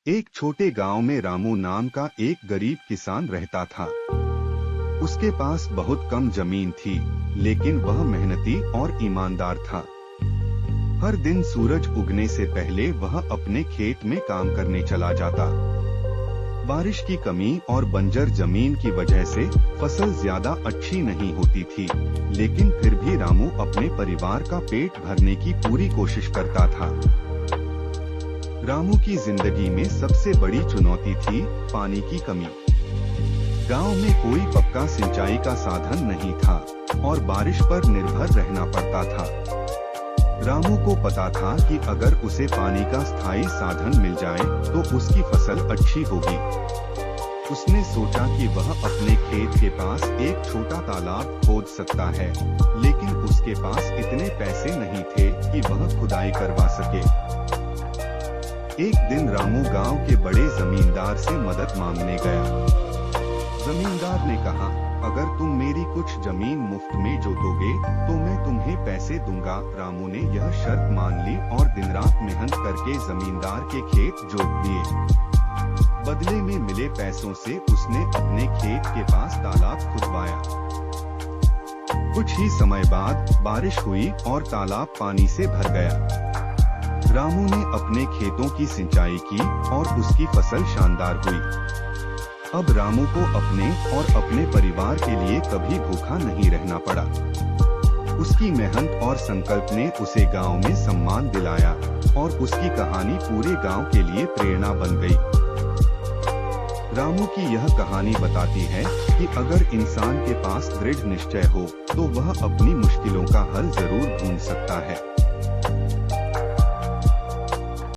एक छोटे गांव में रामू नाम का एक गरीब किसान रहता था। उसके पास बहुत कम जमीन थी, लेकिन वह मेहनती और ईमानदार था। हर दिन सूरज उगने से पहले वह अपने खेत में काम करने चला जाता। बारिश की कमी और बंजर जमीन की वजह से फसल ज्यादा अच्छी नहीं होती थी, लेकिन फिर भी रामू अपने परिवार का पेट भरने की पूरी कोशिश करता था। रामू की जिंदगी में सबसे बड़ी चुनौती थी पानी की कमी। गांव में कोई पक्का सिंचाई का साधन नहीं था और बारिश पर निर्भर रहना पड़ता था। रामू को पता था कि अगर उसे पानी का स्थायी साधन मिल जाए तो उसकी फसल अच्छी होगी। उसने सोचा कि वह अपने खेत के पास एक छोटा तालाब खोद सकता है, लेकिन उसके पास इतने पैसे नहीं थे कि वह खुदाई करवा सके। एक दिन रामू गांव के बड़े जमींदार से मदद मांगने गया। जमींदार ने कहा, अगर तुम मेरी कुछ जमीन मुफ्त में जोतोगे तो मैं तुम्हें पैसे दूंगा। रामू ने यह शर्त मान ली और दिन रात मेहनत करके जमींदार के खेत जोत दिए। बदले में मिले पैसों से उसने अपने खेत के पास तालाब खुदवाया। कुछ ही समय बाद बारिश हुई और तालाब पानी से भर गया। रामू ने अपने खेतों की सिंचाई की और उसकी फसल शानदार हुई। अब रामू को अपने और अपने परिवार के लिए कभी भूखा नहीं रहना पड़ा। उसकी मेहनत और संकल्प ने उसे गांव में सम्मान दिलाया और उसकी कहानी पूरे गांव के लिए प्रेरणा बन गई। रामू की यह कहानी बताती है कि अगर इंसान के पास दृढ़ निश्चय हो तो वह अपनी मुश्किलों का हल जरूर ढूंढ सकता है।